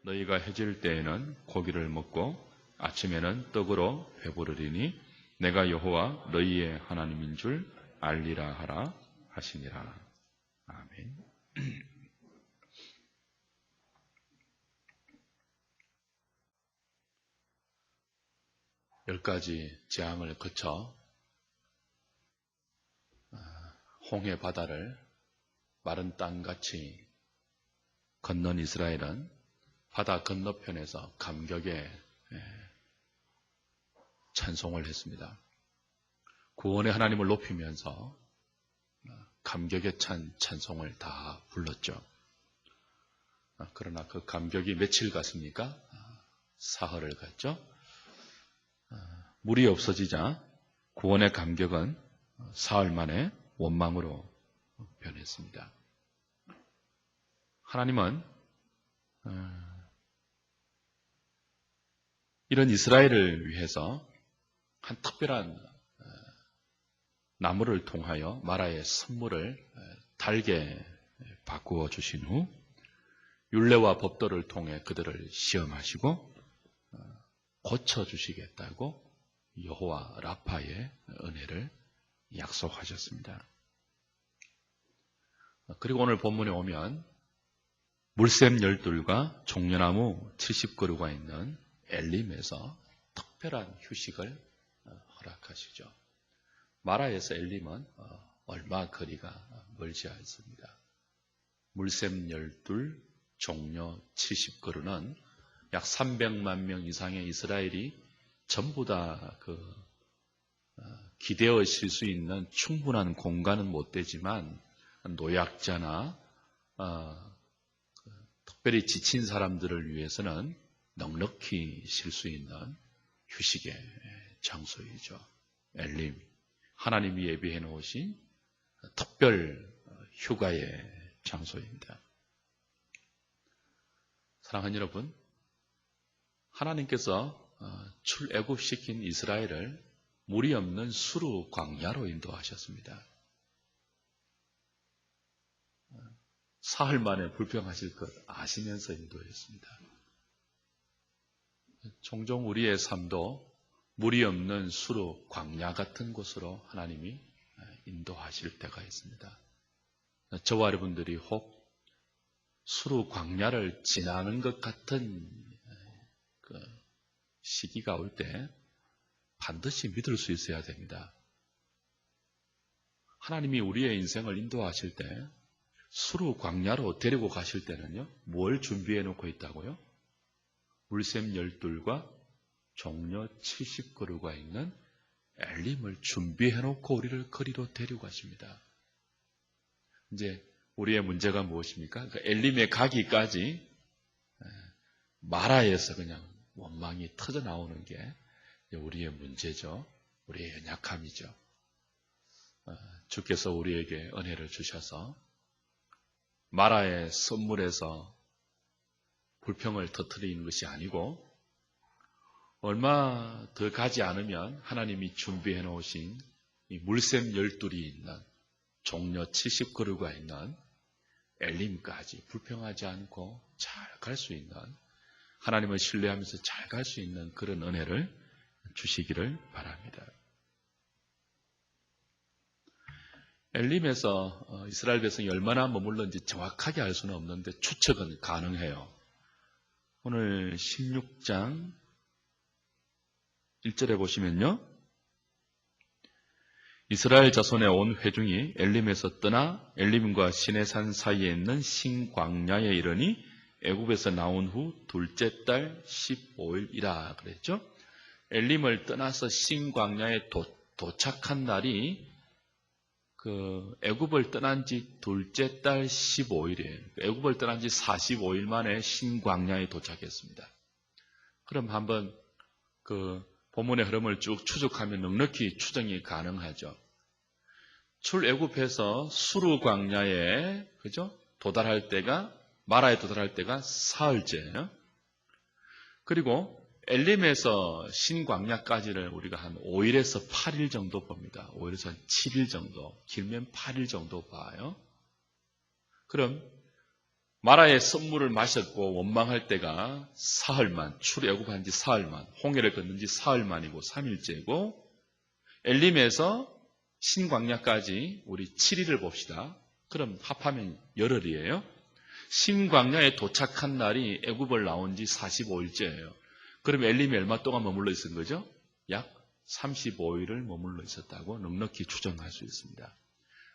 너희가 해질 때에는 고기를 먹고 아침에는 떡으로 배부르리니 내가 여호와 너희의 하나님인 줄 알리라 하라 하시니라. 아멘. 10가지 재앙을 거쳐 홍해 바다를 마른 땅같이 건넌 이스라엘은 바다 건너편에서 감격의 찬송을 했습니다. 구원의 하나님을 높이면서 감격에 찬 찬송을 다 불렀죠. 그러나 그 감격이 며칠 갔습니까? 사흘을 갔죠. 물이 없어지자 구원의 감격은 사흘 만에 원망으로 변했습니다. 하나님은 이런 이스라엘을 위해서 한 특별한 나무를 통하여 마라의 선물을 달게 바꾸어 주신 후 율례와 법도를 통해 그들을 시험하시고 고쳐주시겠다고 여호와 라파의 은혜를 약속하셨습니다. 그리고 오늘 본문에 오면 물샘 12과 종려나무 70그루가 있는 엘림에서 특별한 휴식을 허락하시죠. 마라에서 엘림은 얼마 거리가 멀지 않습니다. 물샘 12, 종려 70그루는 약 300만 명 이상의 이스라엘이 전부 다 기대어 있을 수 있는 충분한 공간은 못 되지만 노약자나 특별히 지친 사람들을 위해서는 넉넉히 쉴 수 있는 휴식의 장소이죠. 엘림, 하나님이 예비해 놓으신 특별 휴가의 장소입니다. 사랑하는 여러분, 하나님께서 출애굽시킨 이스라엘을 물이 없는 수르 광야로 인도하셨습니다. 사흘 만에 불평하실 것 아시면서 인도했습니다. 종종 우리의 삶도 물이 없는 수르 광야 같은 곳으로 하나님이 인도하실 때가 있습니다. 저와 여러분들이 혹 수르 광야를 지나는 것 같은 시기가 올 때 반드시 믿을 수 있어야 됩니다. 하나님이 우리의 인생을 인도하실 때 수르 광야로 데리고 가실 때는요, 뭘 준비해 놓고 있다고요? 물샘 12과 종려 70그루가 있는 엘림을 준비해 놓고 우리를 거리로 데리고 가십니다. 이제 우리의 문제가 무엇입니까? 그 엘림에 가기까지 마라에서 그냥 원망이 터져 나오는 게 우리의 문제죠. 우리의 연약함이죠. 주께서 우리에게 은혜를 주셔서 마라의 선물에서 불평을 터뜨리는 것이 아니고 얼마 더 가지 않으면 하나님이 준비해 놓으신 이 물샘 12이 있는 종려 70그루가 있는 엘림까지 불평하지 않고 잘 갈 수 있는, 하나님을 신뢰하면서 잘 갈 수 있는 그런 은혜를 주시기를 바랍니다. 엘림에서 이스라엘 백성이 얼마나 머물렀는지 정확하게 알 수는 없는데 추측은 가능해요. 오늘 16장 1절에 보시면요, 이스라엘 자손의 온 회중이 엘림에서 떠나 엘림과 시내산 사이에 있는 신광야에 이르니 애굽에서 나온 후 둘째 달 15일이라 그랬죠. 엘림을 떠나서 신광야에 도착한 날이 애굽을 떠난 지 둘째 달 15일이에요. 애굽을 떠난 지 45일 만에 신광야에 도착했습니다. 그럼 한번 본문의 흐름을 쭉 추적하면 넉넉히 추정이 가능하죠. 출애굽해서 수르 광야에 도달할 때가, 마라에 도달할 때가 사흘째예요. 그리고 엘림에서 신광야까지를 우리가 한 5일에서 8일 정도 봅니다. 5일에서 한 7일 정도, 길면 8일 정도 봐요. 그럼 마라의 썸물을 마셨고 원망할 때가 사흘만, 출애굽한 지 사흘만, 홍해를 건넌 지 사흘만이고 3일째고, 엘림에서 신광야까지 우리 7일을 봅시다. 그럼 합하면 열흘이에요. 신광야에 도착한 날이 애굽을 나온 지 45일째예요. 그럼 엘림이 얼마 동안 머물러 있은 거죠? 약 35일을 머물러 있었다고 넉넉히 추정할 수 있습니다.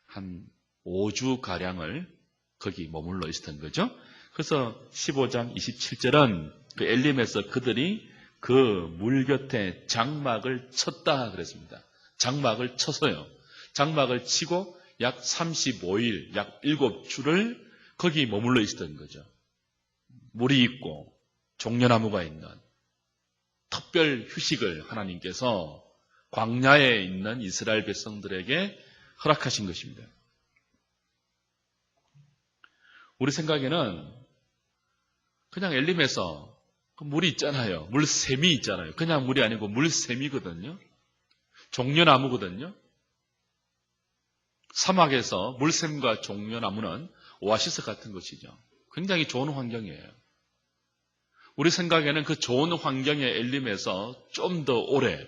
한 5주가량을 거기 머물러 있었던 거죠. 그래서 15장 27절은 그 엘림에서 그들이 그 물 곁에 장막을 쳤다 그랬습니다. 장막을 쳐서요. 장막을 치고 약 35일, 약 7주를 거기 머물러 있었던 거죠. 물이 있고 종려나무가 있는 특별 휴식을 하나님께서 광야에 있는 이스라엘 백성들에게 허락하신 것입니다. 우리 생각에는 그냥 엘림에서 물이 있잖아요. 물샘이 있잖아요. 그냥 물이 아니고 물샘이거든요. 종려나무거든요. 사막에서 물샘과 종려나무는 오아시스 같은 것이죠. 굉장히 좋은 환경이에요. 우리 생각에는 그 좋은 환경의 엘림에서 좀 더 오래,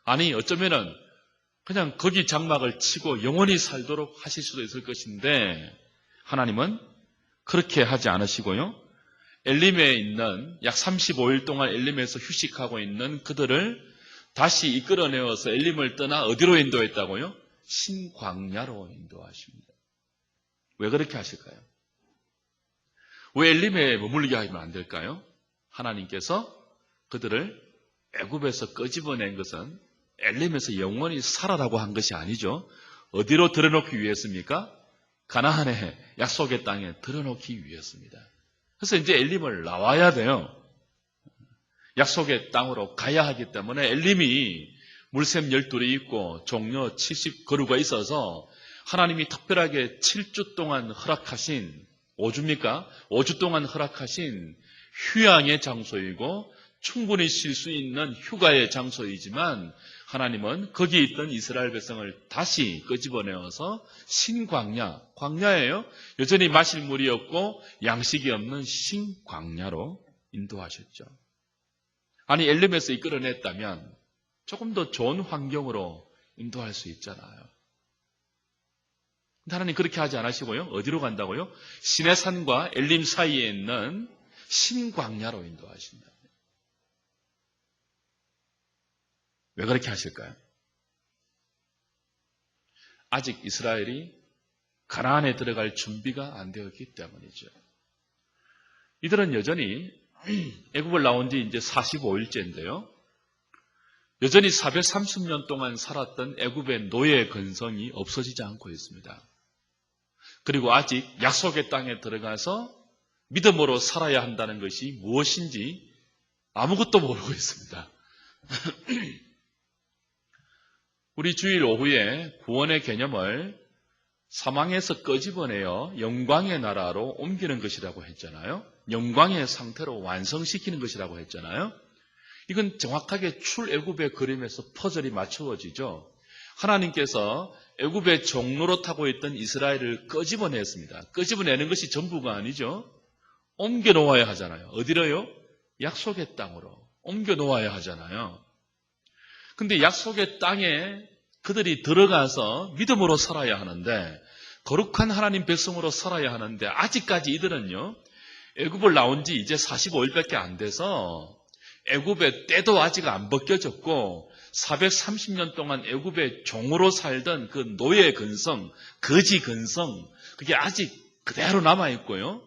아니 어쩌면은 그냥 거기 장막을 치고 영원히 살도록 하실 수도 있을 것인데, 하나님은 그렇게 하지 않으시고요. 엘림에 있는 약 35일 동안 엘림에서 휴식하고 있는 그들을 다시 이끌어내어서 엘림을 떠나 어디로 인도했다고요? 신광야로 인도하십니다. 왜 그렇게 하실까요? 왜 엘림에 머물게 하면 안 될까요? 하나님께서 그들을 애굽에서 끄집어낸 것은 엘림에서 영원히 살아라고 한 것이 아니죠. 어디로 들여놓기 위해서입니까? 가나안의 약속의 땅에 들여놓기 위해서입니다. 그래서 이제 엘림을 나와야 돼요. 약속의 땅으로 가야 하기 때문에 엘림이 물샘 12이 있고 종려 70그루가 있어서 하나님이 특별하게 7주 동안 허락하신, 5주입니까? 5주 동안 허락하신 휴양의 장소이고 충분히 쉴 수 있는 휴가의 장소이지만, 하나님은 거기 있던 이스라엘 백성을 다시 끄집어내어서 신광야, 광야예요. 여전히 마실 물이 없고 양식이 없는 신광야로 인도하셨죠. 아니 엘림에서 이끌어냈다면 조금 더 좋은 환경으로 인도할 수 있잖아요. 하나님 그렇게 하지 않으시고요. 어디로 간다고요? 시내산과 엘림 사이에 있는 신광야로 인도하신다. 왜 그렇게 하실까요? 아직 이스라엘이 가나안에 들어갈 준비가 안 되었기 때문이죠. 이들은 여전히 애굽을 나온 지 이제 45일째인데요. 여전히 430년 동안 살았던 애굽의 노예 근성이 없어지지 않고 있습니다. 그리고 아직 약속의 땅에 들어가서 믿음으로 살아야 한다는 것이 무엇인지 아무것도 모르고 있습니다. 우리 주일 오후에 구원의 개념을 사망에서 끄집어내어 영광의 나라로 옮기는 것이라고 했잖아요. 영광의 상태로 완성시키는 것이라고 했잖아요. 이건 정확하게 출애굽의 그림에서 퍼즐이 맞추어지죠. 하나님께서 애굽의 종로로 타고 있던 이스라엘을 끄집어냈습니다. 끄집어내는 것이 전부가 아니죠. 옮겨 놓아야 하잖아요. 어디로요? 약속의 땅으로 옮겨 놓아야 하잖아요. 근데 약속의 땅에 그들이 들어가서 믿음으로 살아야 하는데, 거룩한 하나님 백성으로 살아야 하는데, 아직까지 이들은요, 애굽을 나온 지 이제 45일밖에 안 돼서 애굽의 때도 아직 안 벗겨졌고 430년 동안 애굽의 종으로 살던 그 노예 근성, 거지 근성, 그게 아직 그대로 남아있고요.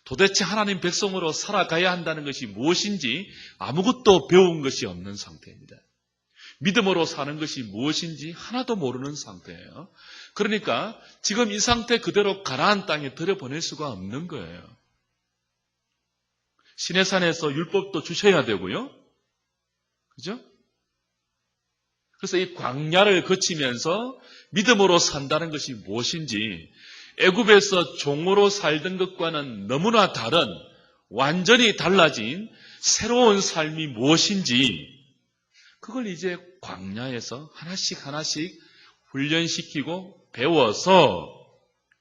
도대체 하나님 백성으로 살아가야 한다는 것이 무엇인지 아무것도 배운 것이 없는 상태입니다. 믿음으로 사는 것이 무엇인지 하나도 모르는 상태예요. 그러니까 지금 이 상태 그대로 가나안 땅에 들여보낼 수가 없는 거예요. 시내산에서 율법도 주셔야 되고요. 그죠? 그래서 이 광야를 거치면서 믿음으로 산다는 것이 무엇인지, 애굽에서 종으로 살던 것과는 너무나 다른, 완전히 달라진 새로운 삶이 무엇인지, 그걸 이제 광야에서 하나씩 하나씩 훈련시키고 배워서,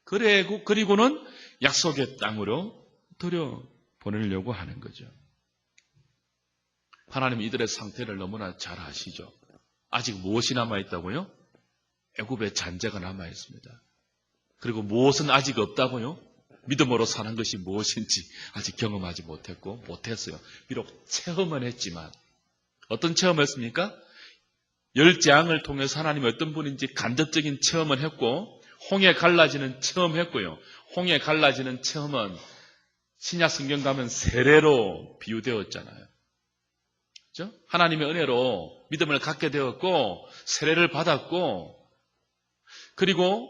그리고는 약속의 땅으로 들여보내려고 하는 거죠. 하나님은 이들의 상태를 너무나 잘 아시죠. 아직 무엇이 남아있다고요? 애굽의 잔재가 남아있습니다. 그리고 무엇은 아직 없다고요? 믿음으로 사는 것이 무엇인지 아직 경험하지 못했어요. 비록 체험은 했지만 어떤 체험을 했습니까? 열재앙을 통해서 하나님이 어떤 분인지 간접적인 체험을 했고 홍해 갈라지는 체험했고요. 홍해 갈라지는 체험은 신약 성경 가면 세례로 비유되었잖아요. 그렇죠? 하나님의 은혜로 믿음을 갖게 되었고 세례를 받았고 그리고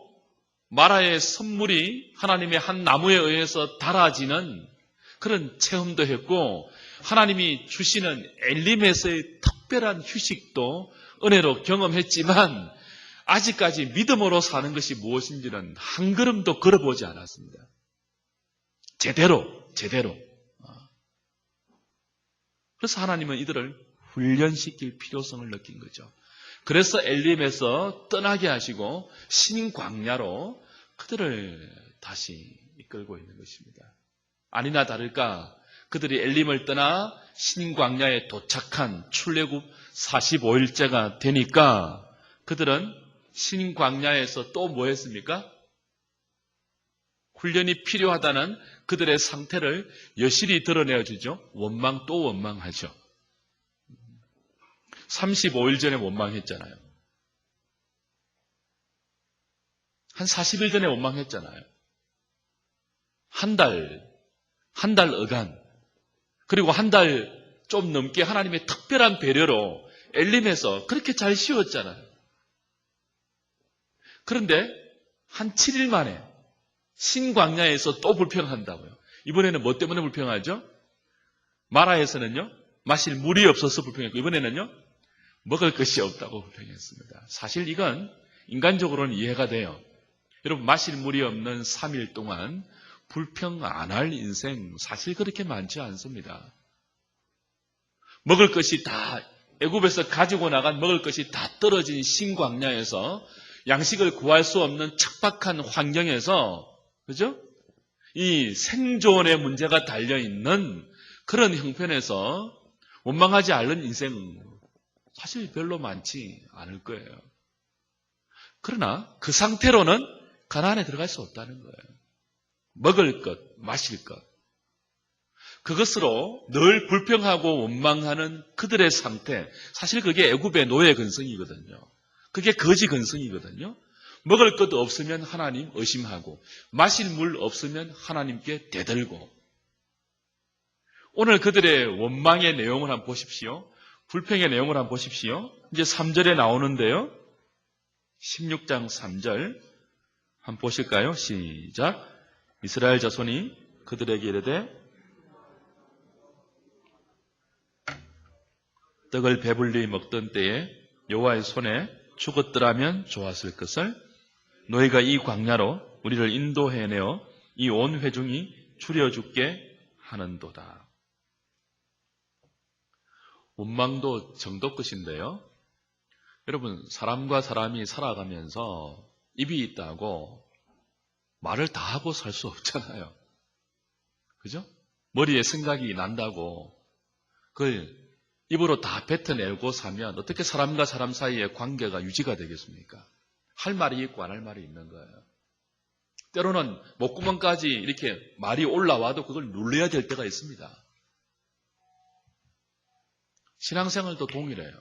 마라의 선물이 하나님의 한 나무에 의해서 달아지는 그런 체험도 했고 하나님이 주시는 엘림에서의 특별한 휴식도 은혜로 경험했지만 아직까지 믿음으로 사는 것이 무엇인지는 한 걸음도 걸어보지 않았습니다. 제대로. 그래서 하나님은 이들을 훈련시킬 필요성을 느낀 거죠. 그래서 엘림에서 떠나게 하시고 신광야로 그들을 다시 이끌고 있는 것입니다. 아니나 다를까 그들이 엘림을 떠나 신광야에 도착한 출애굽 45일째가 되니까 그들은 신광야에서 또 뭐 했습니까? 훈련이 필요하다는 그들의 상태를 여실히 드러내어주죠. 또 원망하죠. 35일 전에 원망했잖아요. 한 40일 전에 원망했잖아요. 한 달 어간, 그리고 한 달 좀 넘게 하나님의 특별한 배려로 엘림에서 그렇게 잘 쉬었잖아요. 그런데 한 7일 만에 신광야에서 또 불평한다고요. 이번에는 뭐 때문에 불평하죠? 마라에서는요, 마실 물이 없어서 불평했고, 이번에는요, 먹을 것이 없다고 불평했습니다. 사실 이건 인간적으로는 이해가 돼요. 여러분, 마실 물이 없는 3일 동안 불평 안 할 인생 사실 그렇게 많지 않습니다. 먹을 것이 다 애굽에서 가지고 나간 먹을 것이 다 떨어진 신광야에서 양식을 구할 수 없는 척박한 환경에서 그죠? 이 생존의 문제가 달려있는 그런 형편에서 원망하지 않는 인생 사실 별로 많지 않을 거예요. 그러나 그 상태로는 가나안에 들어갈 수 없다는 거예요. 먹을 것, 마실 것. 그것으로 늘 불평하고 원망하는 그들의 상태, 사실 그게 애굽의 노예 근성이거든요. 그게 거지 근성이거든요. 먹을 것도 없으면 하나님 의심하고 마실 물 없으면 하나님께 대들고 오늘 그들의 원망의 내용을 한번 보십시오. 불평의 내용을 한번 보십시오. 이제 3절에 나오는데요. 16장 3절 한번 보실까요? 시작. 이스라엘 자손이 그들에게 이르되 떡을 배불리 먹던 때에 여호와의 손에 죽었더라면 좋았을 것을 너희가 이 광야로 우리를 인도해내어 이 온 회중이 줄여 죽게 하는도다. 원망도 정도 끝인데요. 여러분, 사람과 사람이 살아가면서 입이 있다고 말을 다 하고 살 수 없잖아요. 그죠? 머리에 생각이 난다고 그걸 입으로 다 뱉어내고 사면 어떻게 사람과 사람 사이의 관계가 유지가 되겠습니까? 할 말이 있고 안 할 말이 있는 거예요. 때로는 목구멍까지 이렇게 말이 올라와도 그걸 눌러야 될 때가 있습니다. 신앙생활도 동일해요.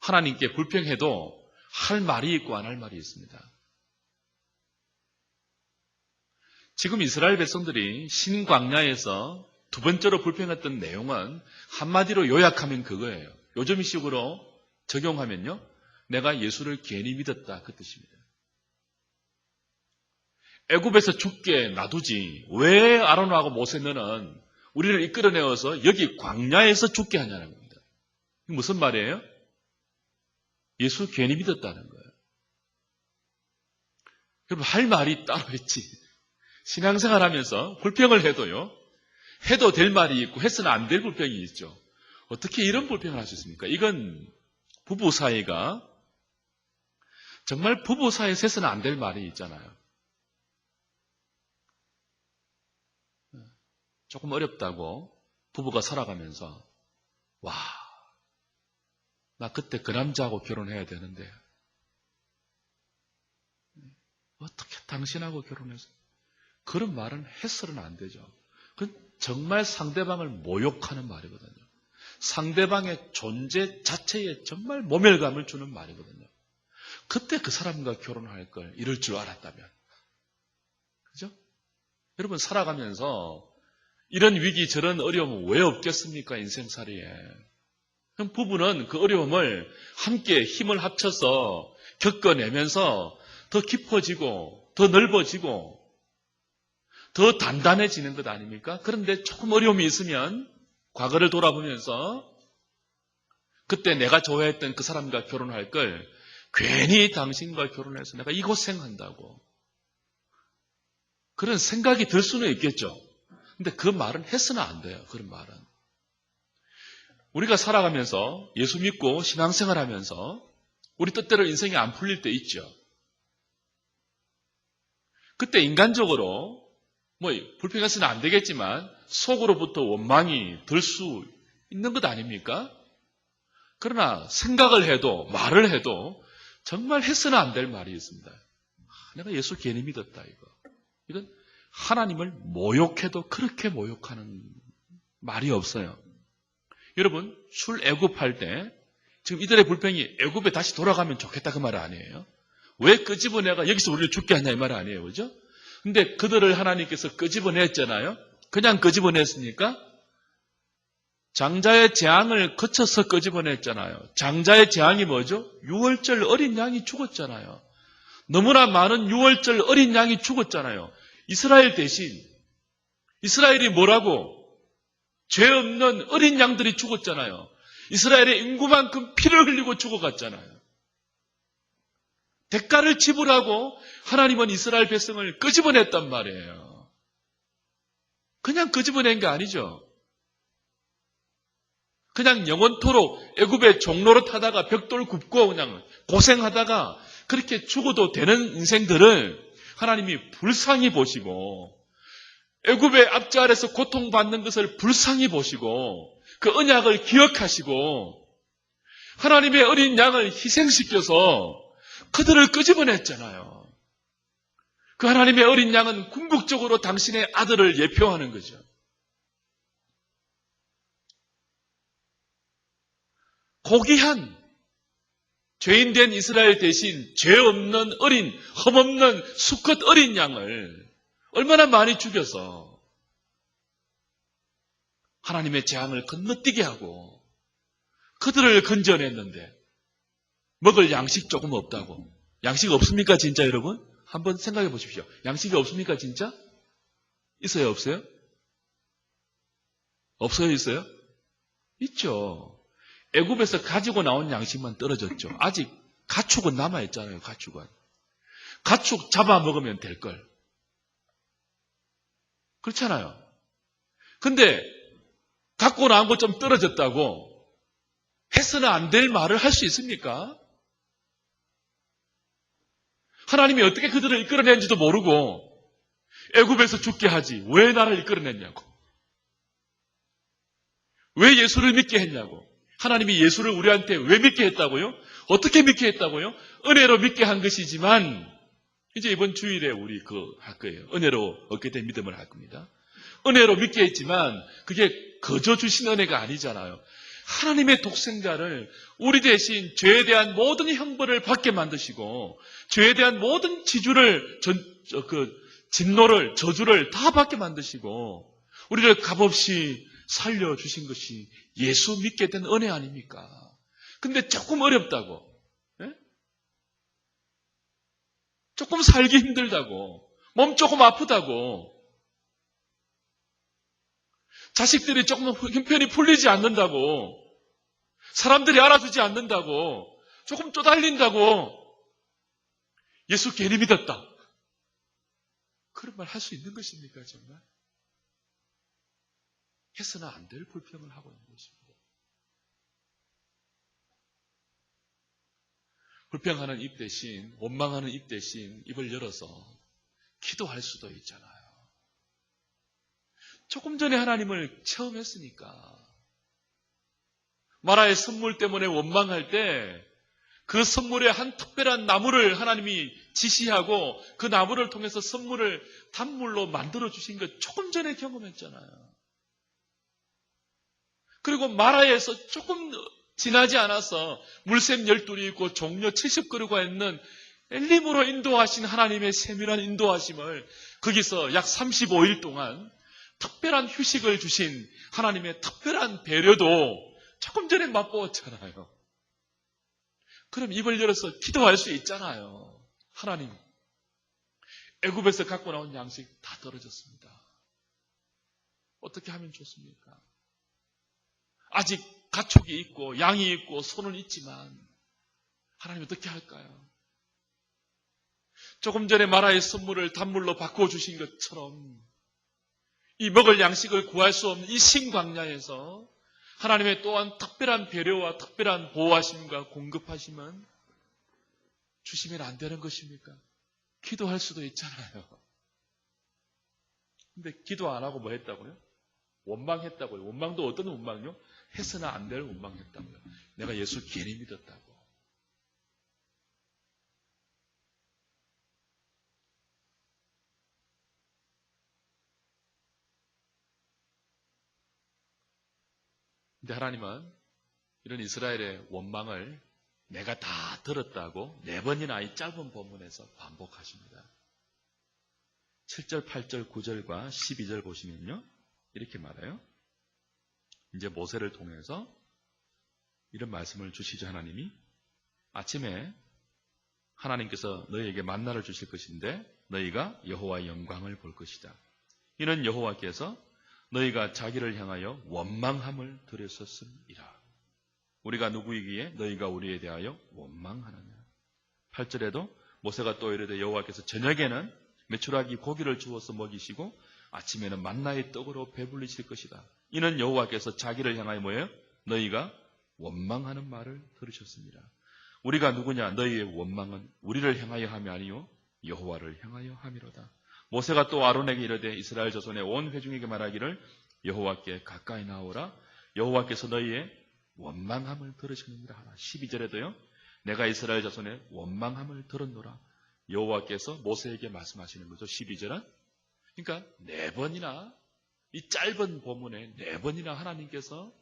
하나님께 불평해도 할 말이 있고 안 할 말이 있습니다. 지금 이스라엘 백성들이 신광야에서 두 번째로 불평했던 내용은 한마디로 요약하면 그거예요. 요즘식으로 적용하면요. 내가 예수를 괜히 믿었다 그 뜻입니다. 애굽에서 죽게 놔두지 왜 아론하고 모세 너는 우리를 이끌어내어서 여기 광야에서 죽게 하냐는 겁니다. 무슨 말이에요? 예수 괜히 믿었다는 거예요. 여러분 할 말이 따로 있지. 신앙생활 하면서 불평을 해도요. 해도 될 말이 있고 해서는 안 될 불평이 있죠. 어떻게 이런 불평을 할 수 있습니까? 이건 부부 사이가 정말 부부 사이에서 해서는 안 될 말이 있잖아요. 조금 어렵다고 부부가 살아가면서 와, 나 그때 그 남자하고 결혼해야 되는데 어떻게 당신하고 결혼해서 그런 말은 해서는 안 되죠. 그건 정말 상대방을 모욕하는 말이거든요. 상대방의 존재 자체에 정말 모멸감을 주는 말이거든요. 그때 그 사람과 결혼할 걸 이럴 줄 알았다면. 그죠? 여러분 살아가면서 이런 위기 저런 어려움은 왜 없겠습니까? 인생살이에. 그럼 부부는 그 어려움을 함께 힘을 합쳐서 겪어내면서 더 깊어지고 더 넓어지고 더 단단해지는 것 아닙니까? 그런데 조금 어려움이 있으면 과거를 돌아보면서 그때 내가 좋아했던 그 사람과 결혼할 걸 괜히 당신과 결혼해서 내가 이 고생한다고 그런 생각이 들 수는 있겠죠. 근데 그 말은 해서는 안 돼요. 그런 말은. 우리가 살아가면서 예수 믿고 신앙생활 하면서 우리 뜻대로 인생이 안 풀릴 때 있죠. 그때 인간적으로 뭐 불평해서는 안 되겠지만 속으로부터 원망이 들 수 있는 것 아닙니까? 그러나 생각을 해도 말을 해도 정말 해서는 안 될 말이 있습니다. 내가 예수 괜히 믿었다 이거. 이건 하나님을 모욕해도 그렇게 모욕하는 말이 없어요. 여러분 출애굽할 때 지금 이들의 불평이 애굽에 다시 돌아가면 좋겠다 그 말 아니에요? 왜 끄집어내가 여기서 우리를 죽게 하냐 이 말 아니에요. 그죠? 근데 그들을 하나님께서 끄집어냈잖아요. 그냥 끄집어냈습니까? 장자의 재앙을 거쳐서 끄집어냈잖아요. 장자의 재앙이 뭐죠? 유월절 어린 양이 죽었잖아요. 너무나 많은 유월절 어린 양이 죽었잖아요. 이스라엘 대신 이스라엘이 뭐라고? 죄 없는 어린 양들이 죽었잖아요. 이스라엘의 인구만큼 피를 흘리고 죽어갔잖아요. 대가를 지불하고 하나님은 이스라엘 백성을 끄집어냈단 말이에요. 그냥 끄집어낸 게 아니죠. 그냥 영원토록 애굽의 종로로 타다가 벽돌 굽고 그냥 고생하다가 그렇게 죽어도 되는 인생들을 하나님이 불쌍히 보시고 애굽의 압제 아래서 고통받는 것을 불쌍히 보시고 그 언약을 기억하시고 하나님의 어린 양을 희생시켜서 그들을 끄집어냈잖아요. 그 하나님의 어린 양은 궁극적으로 당신의 아들을 예표하는 거죠. 고귀한 죄인된 이스라엘 대신 죄 없는 어린, 흠없는 수컷 어린 양을 얼마나 많이 죽여서 하나님의 재앙을 건너뛰게 하고 그들을 건져냈는데 먹을 양식 조금 없다고. 양식 없습니까 진짜 여러분? 한번 생각해 보십시오. 양식이 없습니까 진짜? 있어요 없어요? 없어요 있어요? 있죠. 애굽에서 가지고 나온 양식만 떨어졌죠. 아직 가축은 남아있잖아요. 가축은. 가축 잡아먹으면 될걸. 그렇잖아요. 근데 갖고 나온 거 좀 떨어졌다고 해서는 안 될 말을 할 수 있습니까? 하나님이 어떻게 그들을 이끌어낸지도 모르고 애굽에서 죽게 하지 왜 나를 이끌어냈냐고. 왜 예수를 믿게 했냐고. 하나님이 예수를 우리한테 왜 믿게 했다고요? 어떻게 믿게 했다고요? 은혜로 믿게 한 것이지만 이제 이번 주일에 우리 할 거예요. 은혜로 얻게 된 믿음을 할 겁니다. 은혜로 믿게 했지만 그게 거저 주신 은혜가 아니잖아요. 하나님의 독생자를 우리 대신 죄에 대한 모든 형벌을 받게 만드시고 죄에 대한 모든 진노를 저주를 다 받게 만드시고 우리를 값없이 살려주신 것이 예수 믿게 된 은혜 아닙니까? 근데 조금 어렵다고, 예? 조금 살기 힘들다고, 몸 조금 아프다고, 자식들이 조금 형편이 풀리지 않는다고, 사람들이 알아주지 않는다고, 조금 쪼달린다고, 예수 괜히 믿었다. 그런 말 할 수 있는 것입니까, 정말? 해서는 안 될 불평을 하고 있는 것입니다. 불평하는 입 대신, 원망하는 입 대신 입을 열어서 기도할 수도 있잖아요. 조금 전에 하나님을 체험했으니까. 마라의 선물 때문에 원망할 때 그 선물에 한 특별한 나무를 하나님이 지시하고 그 나무를 통해서 선물을 단물로 만들어 주신 것 조금 전에 경험했잖아요. 그리고 마라에서 조금 지나지 않아서 물샘 12이 있고 종려 70그루가 있는 엘림으로 인도하신 하나님의 세밀한 인도하심을 거기서 약 35일 동안 특별한 휴식을 주신 하나님의 특별한 배려도 조금 전에 맛보았잖아요. 그럼 입을 열어서 기도할 수 있잖아요. 하나님, 애굽에서 갖고 나온 양식 다 떨어졌습니다. 어떻게 하면 좋습니까? 아직 가축이 있고 양이 있고 소는 있지만 하나님 어떻게 할까요? 조금 전에 마라의 선물을 단물로 바꾸어 주신 것처럼 이 먹을 양식을 구할 수 없는 이 신광야에서 하나님의 또한 특별한 배려와 특별한 보호하심과 공급하심은 주시면 안 되는 것입니까? 기도할 수도 있잖아요. 근데 기도 안 하고 뭐 했다고요? 원망했다고요. 원망도 어떤 원망이요? 해서는 안 될 원망했다고요. 내가 예수 괜히 믿었다고. 근데 하나님은 이런 이스라엘의 원망을 내가 다 들었다고 4번이나 이 짧은 본문에서 반복하십니다. 7절, 8절, 9절과 12절 보시면요. 이렇게 말해요. 이제 모세를 통해서 이런 말씀을 주시죠. 하나님이 아침에 하나님께서 너희에게 만나를 주실 것인데 너희가 여호와의 영광을 볼 것이다. 이는 여호와께서 너희가 자기를 향하여 원망함을 들으셨음이라. 우리가 누구이기에 너희가 우리에 대하여 원망하느냐. 8절에도 모세가 또 이르되 여호와께서 저녁에는 메추라기 고기를 주어서 먹이시고 아침에는 만나의 떡으로 배불리실 것이다. 이는 여호와께서 자기를 향하여 뭐예요? 너희가 원망하는 말을 들으셨습니다. 우리가 누구냐? 너희의 원망은 우리를 향하여 함이 아니요 여호와를 향하여 함이로다. 모세가 또 아론에게 이르되 이스라엘 자손의 온 회중에게 말하기를 여호와께 가까이 나오라. 여호와께서 너희의 원망함을 들으시느니라 하라. 12절에도요. 내가 이스라엘 자손의 원망함을 들었노라. 여호와께서 모세에게 말씀하시는 거죠. 12절은. 그러니까 4번이나 이 짧은 본문에 4번이나 하나님께서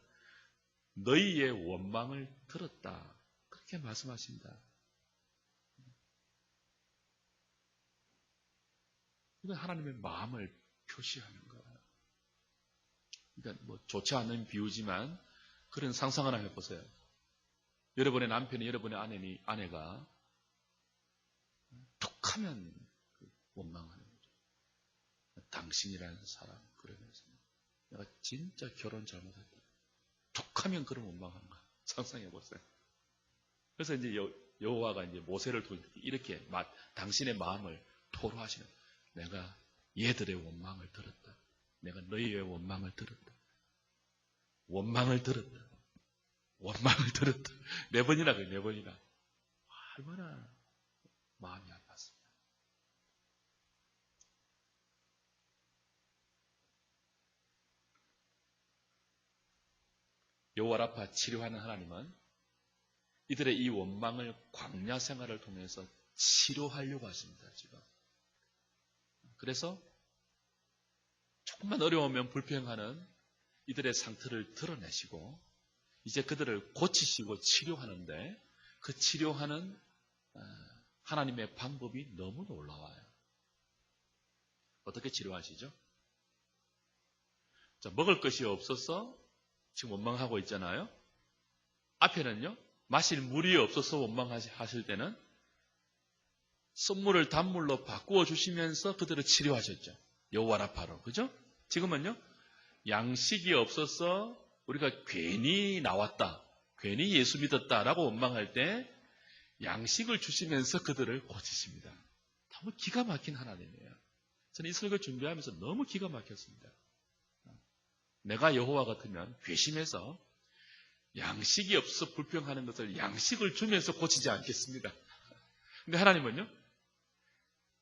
너희의 원망을 들었다. 그렇게 말씀하십니다. 이건 하나님의 마음을 표시하는 거예요. 그러니까 뭐 좋지 않은 비유지만 그런 상상 하나 해보세요. 여러분의 남편이 여러분의 아내가 툭하면 원망하는 거죠. 당신이라는 사람 그러면서 내가 진짜 결혼 잘못했다. 툭하면 그런 원망하는 거야. 상상해 보세요. 그래서 이제 여호와가 이제 모세를 통해 이렇게 당신의 마음을 토로하시는. 내가 얘들의 원망을 들었다. 내가 너희의 원망을 들었다. 원망을 들었다. 원망을 들었다. 4번이나 그래, 4번이나. 얼마나 마음이 아팠습니다. 여호와 라파 치료하는 하나님은 이들의 이 원망을 광야 생활을 통해서 치료하려고 하십니다. 지금. 그래서 조금만 어려우면 불평하는 이들의 상태를 드러내시고 이제 그들을 고치시고 치료하는데 그 치료하는 하나님의 방법이 너무 놀라워요. 어떻게 치료하시죠? 자, 먹을 것이 없어서 지금 원망하고 있잖아요. 앞에는요. 마실 물이 없어서 원망하실 때는 선물을 단물로 바꾸어 주시면서 그들을 치료하셨죠. 여호와 라파로. 그죠? 지금은요. 양식이 없어서 우리가 괜히 나왔다. 괜히 예수 믿었다라고 원망할 때 양식을 주시면서 그들을 고치십니다. 너무 기가 막힌 하나님이에요. 저는 이 설교 준비하면서 너무 기가 막혔습니다. 내가 여호와 같으면 괘씸해서 양식이 없어 불평하는 것을 양식을 주면서 고치지 않겠습니다. 근데 하나님은요.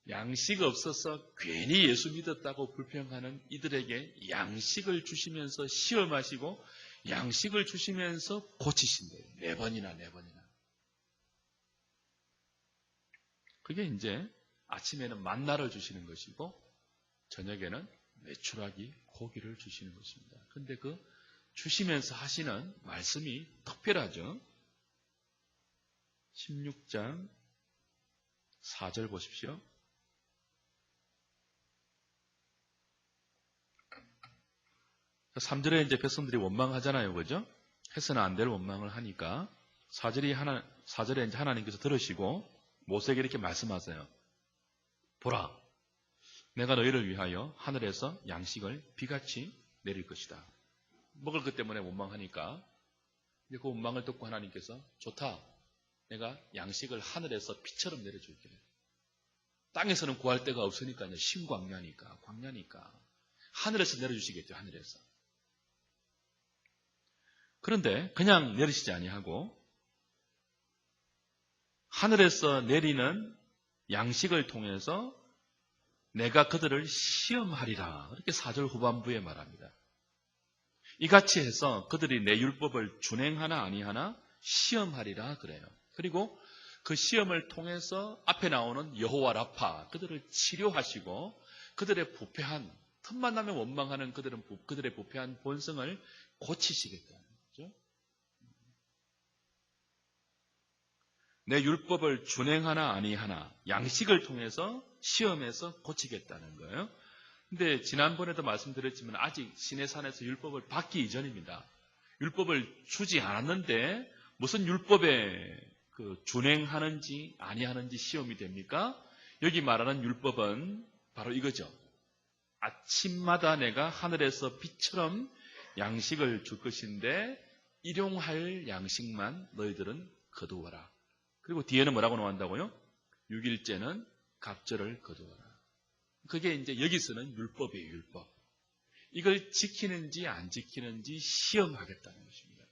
양식 없어서 괜히 예수 믿었다고 불평하는 이들에게 양식을 주시면서 시험하시고 양식을 주시면서 고치신대요. 네 번이나. 그게 이제 아침에는 만나를 주시는 것이고 저녁에는 메추라기 고기를 주시는 것입니다. 그런데 그 주시면서 하시는 말씀이 특별하죠. 16장 4절 보십시오. 3절에 이제 백성들이 원망하잖아요. 그죠? 해서는 안 될 원망을 하니까 4절에 이제 하나님께서 들으시고 모세에게 이렇게 말씀하세요. 보라, 내가 너희를 위하여 하늘에서 양식을 비같이 내릴 것이다. 먹을 것 때문에 원망하니까 그 원망을 듣고 하나님께서 좋다. 내가 양식을 하늘에서 비처럼 내려줄게. 땅에서는 구할 데가 없으니까요. 심광야니까, 광야니까. 하늘에서 내려주시겠죠, 하늘에서. 그런데 그냥 내리시지 아니하고 하늘에서 내리는 양식을 통해서 내가 그들을 시험하리라. 이렇게 4절 후반부에 말합니다. 이같이 해서 그들이 내 율법을 준행하나 아니하나 시험하리라 그래요. 그리고 그 시험을 통해서 앞에 나오는 여호와 라파, 그들을 치료하시고 그들의 부패한, 틈만 나면 원망하는 그들의 부패한 본성을 고치시겠다는 거죠. 내 율법을 준행하나 아니하나 양식을 통해서 시험해서 고치겠다는 거예요. 근데 지난번에도 말씀드렸지만 아직 시내산에서 율법을 받기 이전입니다. 율법을 주지 않았는데 무슨 율법에 준행하는지 아니하는지 시험이 됩니까? 여기 말하는 율법은 바로 이거죠. 아침마다 내가 하늘에서 빛처럼 양식을 줄 것인데 일용할 양식만 너희들은 거두어라. 그리고 뒤에는 뭐라고 나온다고요? 6일째는 갑절을 거두어라. 그게 이제 여기서는 율법이에요, 율법. 이걸 지키는지 안 지키는지 시험하겠다는 것입니다.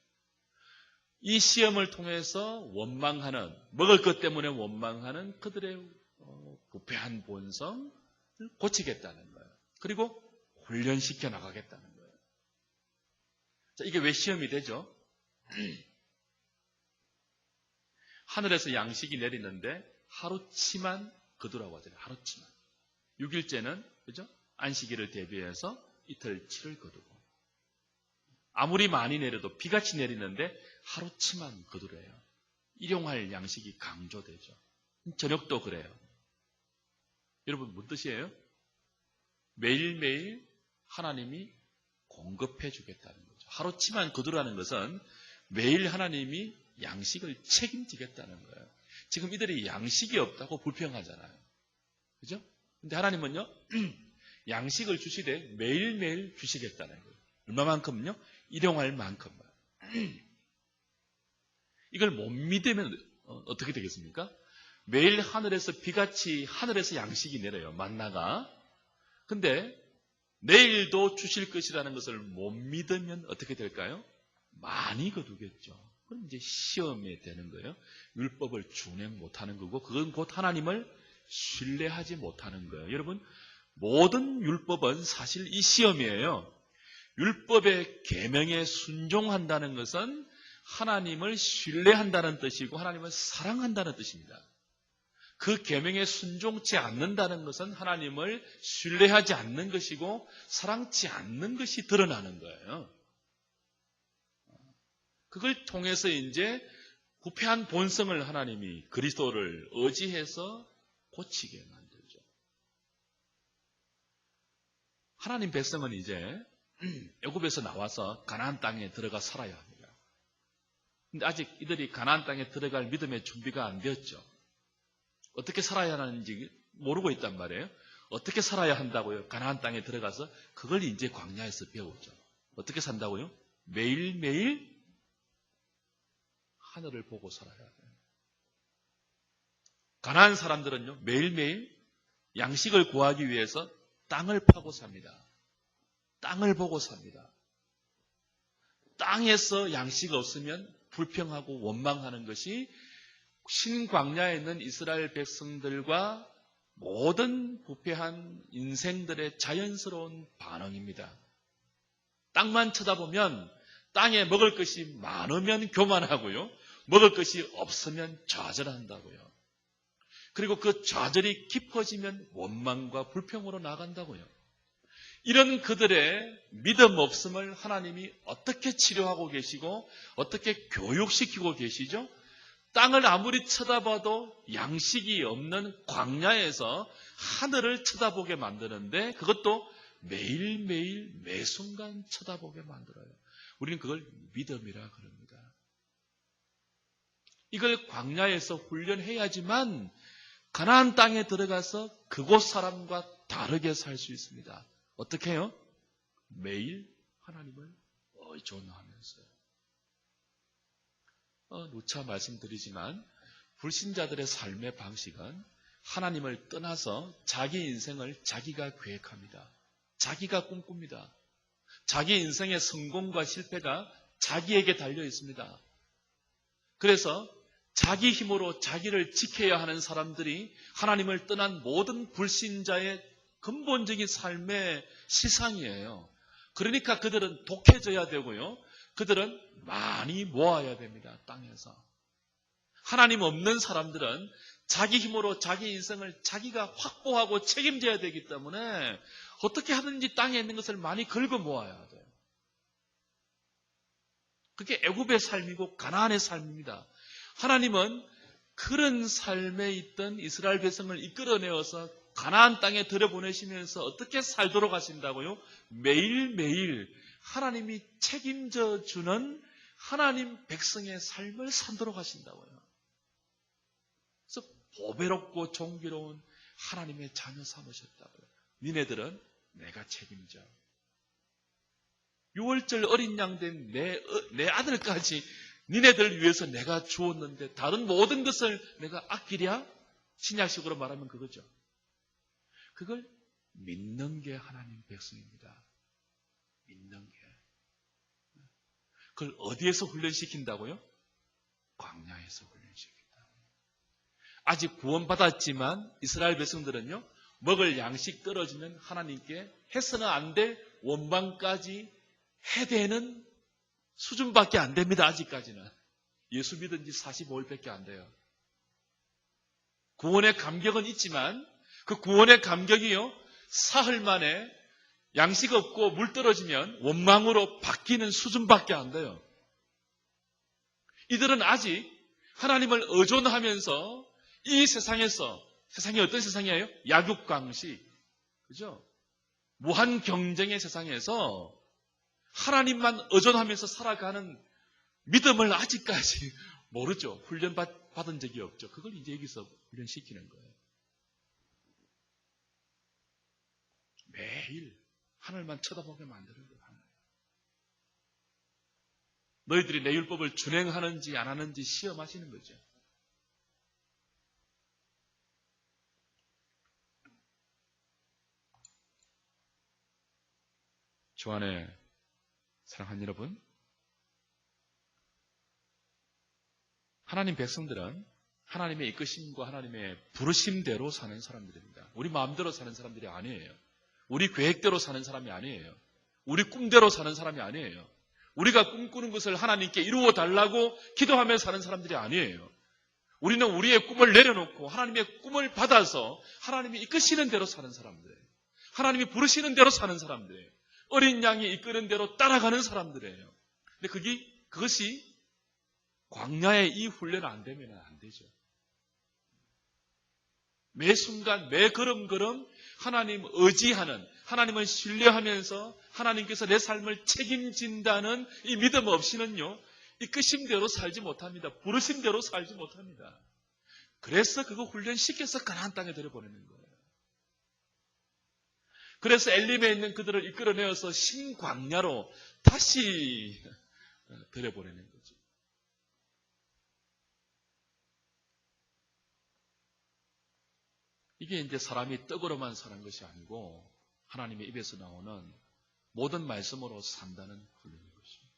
이 시험을 통해서 원망하는, 먹을 것 때문에 원망하는 그들의 부패한 본성을 고치겠다는 거예요. 그리고 훈련시켜 나가겠다는 거예요. 자, 이게 왜 시험이 되죠? 하늘에서 양식이 내리는데 하루치만 거두라고 하잖아요. 하루치만. 6일째는 그죠? 안식일을 대비해서 이틀치를 거두고. 아무리 많이 내려도 비같이 내리는데 하루치만 거두래요. 일용할 양식이 강조되죠. 저녁도 그래요. 여러분 무슨 뜻이에요? 매일매일 하나님이 공급해 주겠다는 거죠. 하루치만 거두라는 것은 매일 하나님이 양식을 책임지겠다는 거예요. 지금 이들이 양식이 없다고 불평하잖아요. 그죠? 근데 하나님은요, 양식을 주시되 매일매일 주시겠다는 거예요. 얼마만큼요? 일용할 만큼만. 이걸 못 믿으면 어떻게 되겠습니까? 매일 하늘에서 비같이 하늘에서 양식이 내려요. 만나가. 근데 내일도 주실 것이라는 것을 못 믿으면 어떻게 될까요? 많이 거두겠죠. 그럼 이제 시험이 되는 거예요. 율법을 준행 못하는 거고 그건 곧 하나님을 신뢰하지 못하는 거예요. 여러분, 모든 율법은 사실 이 시험이에요. 율법의 계명에 순종한다는 것은 하나님을 신뢰한다는 뜻이고 하나님을 사랑한다는 뜻입니다. 그 계명에 순종치 않는다는 것은 하나님을 신뢰하지 않는 것이고 사랑치 않는 것이 드러나는 거예요. 그걸 통해서 이제 부패한 본성을 하나님이 그리스도를 의지해서 고치게 만들죠. 하나님 백성은 이제 애굽에서 나와서 가나안 땅에 들어가 살아야 합니다. 근데 아직 이들이 가나안 땅에 들어갈 믿음의 준비가 안 되었죠. 어떻게 살아야 하는지 모르고 있단 말이에요. 어떻게 살아야 한다고요? 가나안 땅에 들어가서 그걸 이제 광야에서 배우죠. 어떻게 산다고요? 매일매일 하늘을 보고 살아야 돼요. 가나안 사람들은요, 매일매일 양식을 구하기 위해서 땅을 파고 삽니다. 땅을 보고 삽니다. 땅에서 양식 없으면 불평하고 원망하는 것이 신광야에 있는 이스라엘 백성들과 모든 부패한 인생들의 자연스러운 반응입니다. 땅만 쳐다보면 땅에 먹을 것이 많으면 교만하고요. 먹을 것이 없으면 좌절한다고요. 그리고 그 좌절이 깊어지면 원망과 불평으로 나간다고요. 이런 그들의 믿음 없음을 하나님이 어떻게 치료하고 계시고 어떻게 교육시키고 계시죠? 땅을 아무리 쳐다봐도 양식이 없는 광야에서 하늘을 쳐다보게 만드는데 그것도 매일매일 매순간 쳐다보게 만들어요. 우리는 그걸 믿음이라 그럽니다. 이걸 광야에서 훈련해야지만 가나안 땅에 들어가서 그곳 사람과 다르게 살 수 있습니다. 어떻게 해요? 매일 하나님을 의존하면서요. 누차 말씀드리지만 불신자들의 삶의 방식은 하나님을 떠나서 자기 인생을 자기가 계획합니다. 자기가 꿈꿉니다. 자기 인생의 성공과 실패가 자기에게 달려 있습니다. 그래서 자기 힘으로 자기를 지켜야 하는 사람들이 하나님을 떠난 모든 불신자의 근본적인 삶의 시상이에요. 그러니까 그들은 독해져야 되고요. 그들은 많이 모아야 됩니다. 땅에서. 하나님 없는 사람들은 자기 힘으로 자기 인생을 자기가 확보하고 책임져야 되기 때문에 어떻게 하든지 땅에 있는 것을 많이 긁어 모아야 돼요. 그게 애굽의 삶이고 가나안의 삶입니다. 하나님은 그런 삶에 있던 이스라엘 백성을 이끌어내어서 가나안 땅에 들여보내시면서 어떻게 살도록 하신다고요? 매일매일 하나님이 책임져 주는 하나님 백성의 삶을 산도록 하신다고요. 그래서 보배롭고 존귀로운 하나님의 자녀 삼으셨다고요. 니네들은 내가 책임져. 6월절 어린 양 된 내 아들까지 니네들 위해서 내가 주었는데 다른 모든 것을 내가 아끼랴? 신약식으로 말하면 그거죠. 그걸 믿는 게 하나님 백성입니다. 믿는 게. 그걸 어디에서 훈련시킨다고요? 광야에서 훈련시킨다. 아직 구원받았지만 이스라엘 백성들은요, 먹을 양식 떨어지면 하나님께 해서는 안 될 원망까지 해대는 수준밖에 안 됩니다. 아직까지는. 예수 믿은 지 45일밖에 안 돼요. 구원의 감격은 있지만 그 구원의 감격이요, 사흘 만에 양식 없고 물 떨어지면 원망으로 바뀌는 수준밖에 안 돼요. 이들은 아직 하나님을 의존하면서 이 세상에서, 세상이 어떤 세상이에요? 약육강식, 그죠? 무한 경쟁의 세상에서 하나님만 의존하면서 살아가는 믿음을 아직까지 모르죠. 훈련받은 적이 없죠. 그걸 이제 여기서 훈련시키는 거예요. 매일 하늘만 쳐다보게 만드는 거예요. 너희들이 내 율법을 준행하는지 안 하는지 시험하시는 거죠. 주 안에 사랑하는 여러분, 하나님 백성들은 하나님의 이끄심과 하나님의 부르심대로 사는 사람들입니다. 우리 마음대로 사는 사람들이 아니에요. 우리 계획대로 사는 사람이 아니에요. 우리 꿈대로 사는 사람이 아니에요. 우리가 꿈꾸는 것을 하나님께 이루어 달라고 기도하며 사는 사람들이 아니에요. 우리는 우리의 꿈을 내려놓고 하나님의 꿈을 받아서 하나님이 이끄시는 대로 사는 사람들이에요. 하나님이 부르시는 대로 사는 사람들이에요. 어린 양이 이끄는 대로 따라가는 사람들이에요. 근데 그것이 광야의 이 훈련 안 되면 안 되죠. 매 순간, 매 걸음걸음 하나님 의지하는, 하나님을 신뢰하면서 하나님께서 내 삶을 책임진다는 이 믿음 없이는요, 이끄심대로 살지 못합니다. 부르심대로 살지 못합니다. 그래서 그거 훈련시켜서 가나안 땅에 들여보내는 거예요. 그래서 엘림에 있는 그들을 이끌어내어서 신광야로 다시 들여보내는 거죠. 이게 이제 사람이 떡으로만 사는 것이 아니고 하나님의 입에서 나오는 모든 말씀으로 산다는 훈련인 것입니다.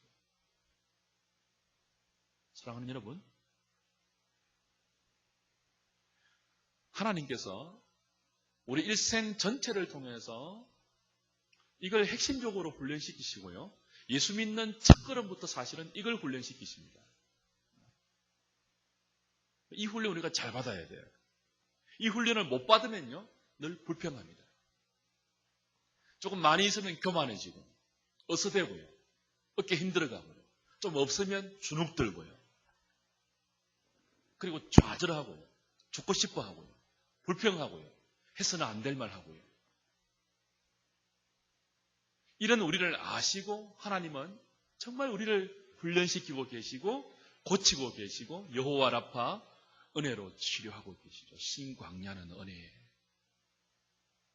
사랑하는 여러분, 하나님께서 우리 일생 전체를 통해서 이걸 핵심적으로 훈련시키시고요. 예수 믿는 첫걸음부터 사실은 이걸 훈련시키십니다. 이 훈련 우리가 잘 받아야 돼요. 이 훈련을 못 받으면요, 늘 불평합니다. 조금 많이 있으면 교만해지고, 어서대고요, 어깨 힘들어가고요, 좀 없으면 주눅 들고요, 그리고 좌절하고요, 죽고 싶어 하고요, 불평하고요, 해서는 안 될 말 하고요. 이런 우리를 아시고 하나님은 정말 우리를 훈련시키고 계시고 고치고 계시고 여호와 라파 은혜로 치료하고 계시죠. 신광야는 은혜의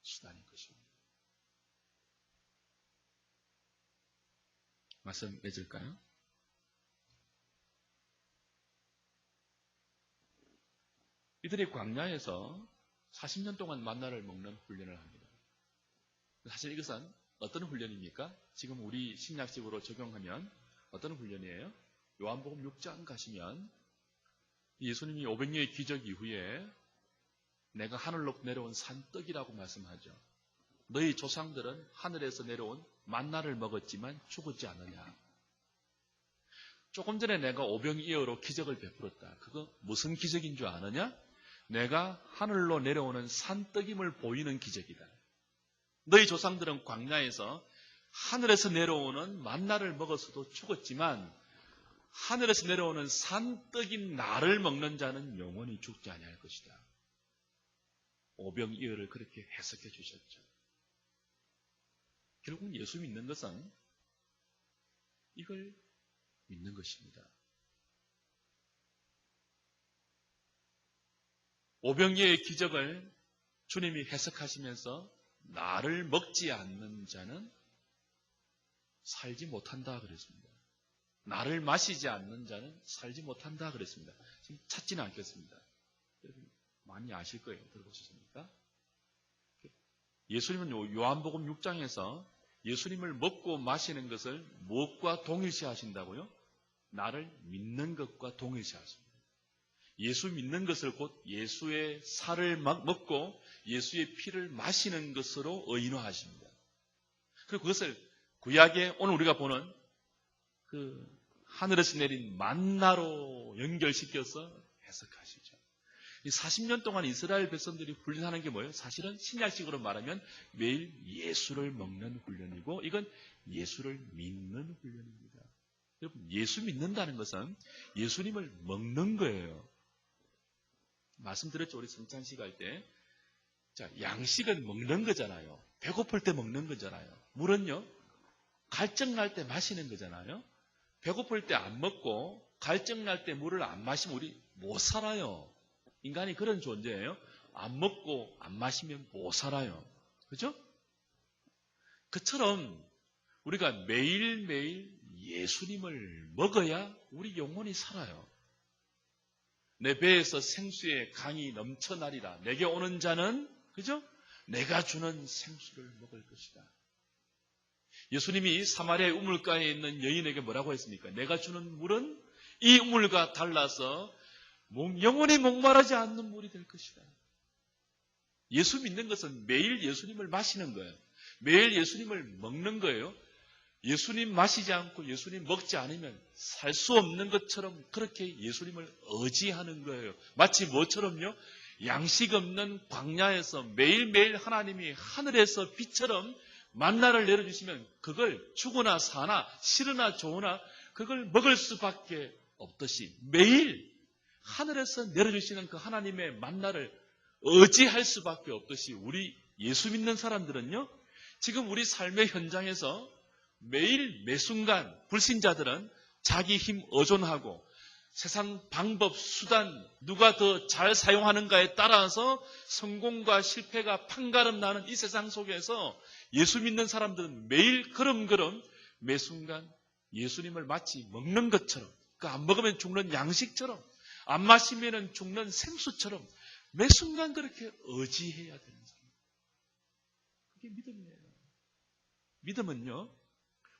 수단인 것입니다. 말씀 맺을까요? 이들이 광야에서 40년 동안 만나를 먹는 훈련을 합니다. 사실 이것은 어떤 훈련입니까? 지금 우리 신약식으로 적용하면 어떤 훈련이에요? 요한복음 6장 가시면 예수님이 500년의 기적 이후에 내가 하늘로 내려온 산떡이라고 말씀하죠. 너희 조상들은 하늘에서 내려온 만나를 먹었지만 죽었지 않느냐. 조금 전에 내가 오병이어로 기적을 베풀었다. 그거 무슨 기적인 줄 아느냐? 내가 하늘로 내려오는 산떡임을 보이는 기적이다. 너희 조상들은 광야에서 하늘에서 내려오는 만나를 먹어서도 죽었지만 하늘에서 내려오는 산떡인 나를 먹는 자는 영원히 죽지 아니할 것이다. 오병이어를 그렇게 해석해 주셨죠. 결국 예수 믿는 것은 이걸 믿는 것입니다. 오병이어의 기적을 주님이 해석하시면서 나를 먹지 않는 자는 살지 못한다 그랬습니다. 나를 마시지 않는 자는 살지 못한다 그랬습니다. 지금 찾지는 않겠습니다. 여러분 많이 아실 거예요. 들어보셨습니까? 예수님은 요한복음 6장에서 예수님을 먹고 마시는 것을 무엇과 동일시 하신다고요? 나를 믿는 것과 동일시 하십니다. 예수 믿는 것을 곧 예수의 살을 먹고 예수의 피를 마시는 것으로 의인화하십니다. 그리고 그것을 구약에 오늘 우리가 보는 그 하늘에서 내린 만나로 연결시켜서 해석하시죠. 이 40년 동안 이스라엘 백성들이 훈련하는 게 뭐예요? 사실은 신약식으로 말하면 매일 예수를 먹는 훈련이고 이건 예수를 믿는 훈련입니다. 여러분 예수 믿는다는 것은 예수님을 먹는 거예요. 말씀드렸죠. 우리 성찬식 할 때. 자, 양식은 먹는 거잖아요. 배고플 때 먹는 거잖아요. 물은요, 갈증 날 때 마시는 거잖아요. 배고플 때 안 먹고 갈증 날 때 물을 안 마시면 우리 못 살아요. 인간이 그런 존재예요. 안 먹고 안 마시면 못 살아요. 그죠? 그처럼 우리가 매일매일 예수님을 먹어야 우리 영혼이 살아요. 내 배에서 생수의 강이 넘쳐나리라. 내게 오는 자는 그죠? 내가 주는 생수를 먹을 것이다. 예수님이 사마리아의 우물가에 있는 여인에게 뭐라고 했습니까? 내가 주는 물은 이 우물과 달라서 영원히 목마르지 않는 물이 될 것이다. 예수 믿는 것은 매일 예수님을 마시는 거예요. 매일 예수님을 먹는 거예요. 예수님 마시지 않고 예수님 먹지 않으면 살 수 없는 것처럼 그렇게 예수님을 의지하는 거예요. 마치 뭐처럼요? 양식 없는 광야에서 매일매일 하나님이 하늘에서 비처럼 만나를 내려주시면 그걸 죽으나 사나 싫으나 좋으나 그걸 먹을 수밖에 없듯이 매일 하늘에서 내려주시는 그 하나님의 만나를 의지할 수밖에 없듯이 우리 예수 믿는 사람들은요, 지금 우리 삶의 현장에서 매일 매순간 불신자들은 자기 힘 의존하고 세상 방법, 수단 누가 더 잘 사용하는가에 따라서 성공과 실패가 판가름 나는 이 세상 속에서 예수 믿는 사람들은 매일 걸음걸음 매순간 예수님을 마치 먹는 것처럼, 그 안 먹으면 죽는 양식처럼, 안 마시면 죽는 생수처럼 매순간 그렇게 의지해야 되는 사람. 그게 믿음이에요. 믿음은요,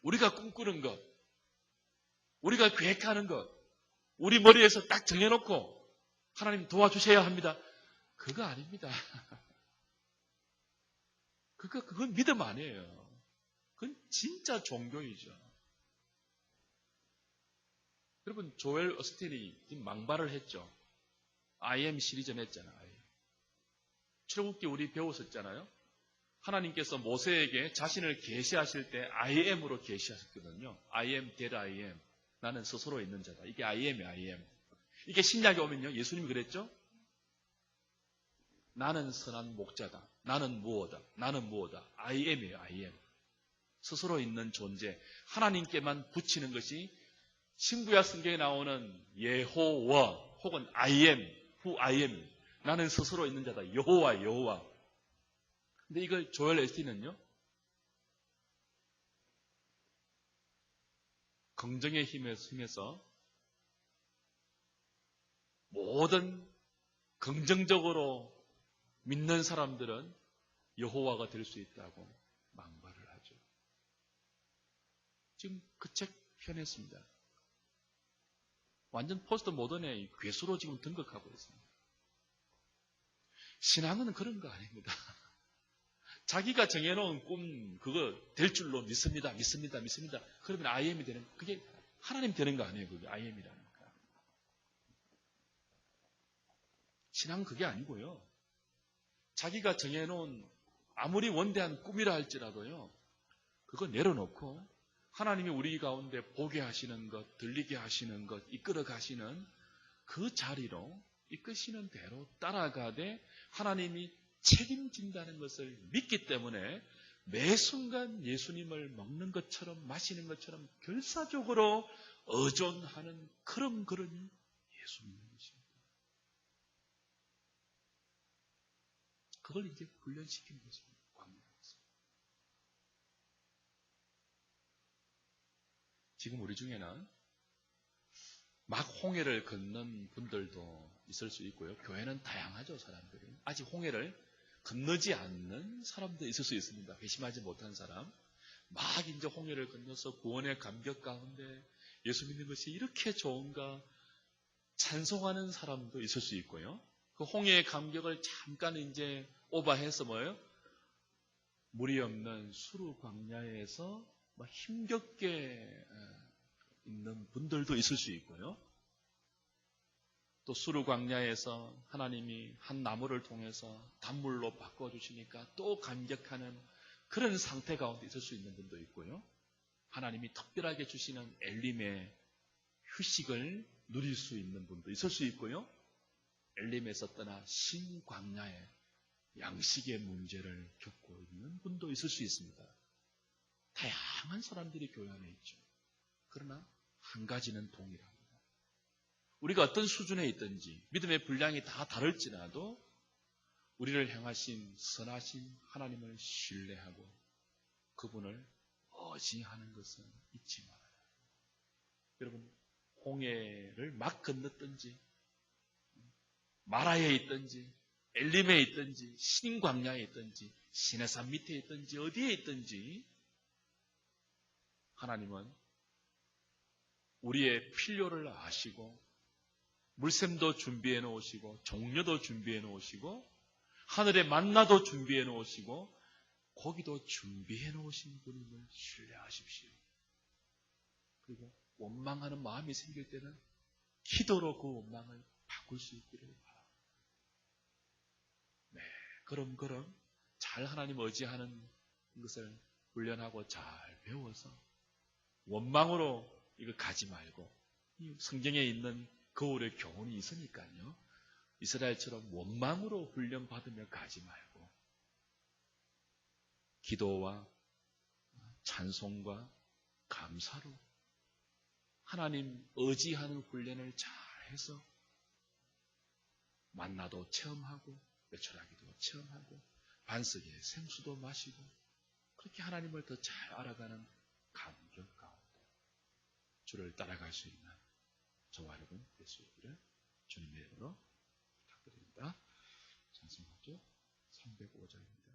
우리가 꿈꾸는 것, 우리가 계획하는 것, 우리 머리에서 딱 정해놓고 하나님 도와주셔야 합니다. 그거 아닙니다. 그건 믿음 아니에요. 그건 진짜 종교이죠. 여러분, 조엘 어스틴이 지금 망발을 했죠. I am 시리즈 냈잖아요. 출애굽기 우리 배웠었잖아요. 하나님께서 모세에게 자신을 계시하실 때 I am으로 계시하셨거든요. I am that I am. 나는 스스로 있는 자다. 이게 I am이에요. I am. 이게 신약에 오면요. 예수님이 그랬죠. 나는 선한 목자다. 나는 무엇이다. 나는 무엇이다. I am이에요. I am. 스스로 있는 존재. 하나님께만 붙이는 것이 신구약 성경에 나오는 예호와 혹은 I am, who I am. 나는 스스로 있는 자다. 여호와, 여호와. 근데 이걸 조엘 에스틴은요. 긍정의 힘에서 모든 긍정적으로 믿는 사람들은 여호와가 될 수 있다고 망발을 하죠. 지금 그 책 펴냈습니다. 완전 포스트 모던의 괴수로 지금 등극하고 있습니다. 신앙은 그런 거 아닙니다. 자기가 정해놓은 꿈 그거 될 줄로 믿습니다. 그러면 IM이 되는 그게 하나님 되는 거 아니에요. 그게 IM이라는 거. 신앙은 그게 아니고요. 자기가 정해놓은 아무리 원대한 꿈이라 할지라도요. 그거 내려놓고 하나님이 우리 가운데 보게 하시는 것, 들리게 하시는 것, 이끌어 가시는 그 자리로 이끄시는 대로 따라가되 하나님이 책임진다는 것을 믿기 때문에 매 순간 예수님을 먹는 것처럼 마시는 것처럼 결사적으로 의존하는 그런 예수님이십니다. 그걸 이제 훈련시키는 것입니다. 지금 우리 중에는 막 홍해를 걷는 분들도 있을 수 있고요. 교회는 다양하죠, 사람들이. 아직 홍해를 건너지 않는 사람도 있을 수 있습니다. 회심하지 못한 사람. 막 이제 홍해를 건너서 구원의 감격 가운데 예수 믿는 것이 이렇게 좋은가 찬송하는 사람도 있을 수 있고요. 그 홍해의 감격을 잠깐 이제 오버해서 뭐예요? 물이 없는 수루 광야에서 힘겹게 있는 분들도 있을 수 있고요. 또 수루 광야에서 하나님이 한 나무를 통해서 단물로 바꿔주시니까 또 감격하는 그런 상태 가운데 있을 수 있는 분도 있고요. 하나님이 특별하게 주시는 엘림의 휴식을 누릴 수 있는 분도 있을 수 있고요. 엘림에서 떠나 신광야의 양식의 문제를 겪고 있는 분도 있을 수 있습니다. 다양한 사람들이 교회 안에 있죠. 그러나 한 가지는 동일합니다. 우리가 어떤 수준에 있든지 믿음의 분량이 다 다를지라도 우리를 향하신 선하신 하나님을 신뢰하고 그분을 의지하는 것은 잊지 말아요. 여러분 홍해를 막 건넜든지 마라에 있든지 엘림에 있든지 신광야에 있든지 시내산 밑에 있든지 어디에 있든지 하나님은 우리의 필요를 아시고 물샘도 준비해 놓으시고 종려도 준비해 놓으시고 하늘의 만나도 준비해 놓으시고 고기도 준비해 놓으신 분임을 신뢰하십시오. 그리고 원망하는 마음이 생길 때는 기도로 그 원망을 바꿀 수 있기를 바랍니다. 네, 그럼 잘 하나님 의지하는 것을 훈련하고 잘 배워서 원망으로 이거 가지 말고 성경에 있는 거울의 교훈이 있으니까요. 이스라엘처럼 원망으로 훈련받으며 가지 말고 기도와 찬송과 감사로 하나님 의지하는 훈련을 잘 해서 만나도 체험하고 외출하기도 체험하고 반석의 생수도 마시고 그렇게 하나님을 더 잘 알아가는 감격 가운데 주를 따라갈 수 있는 저와 여러분 될 수 있기를 주님의 이름으로 부탁드립니다. 찬송하죠. 305장입니다.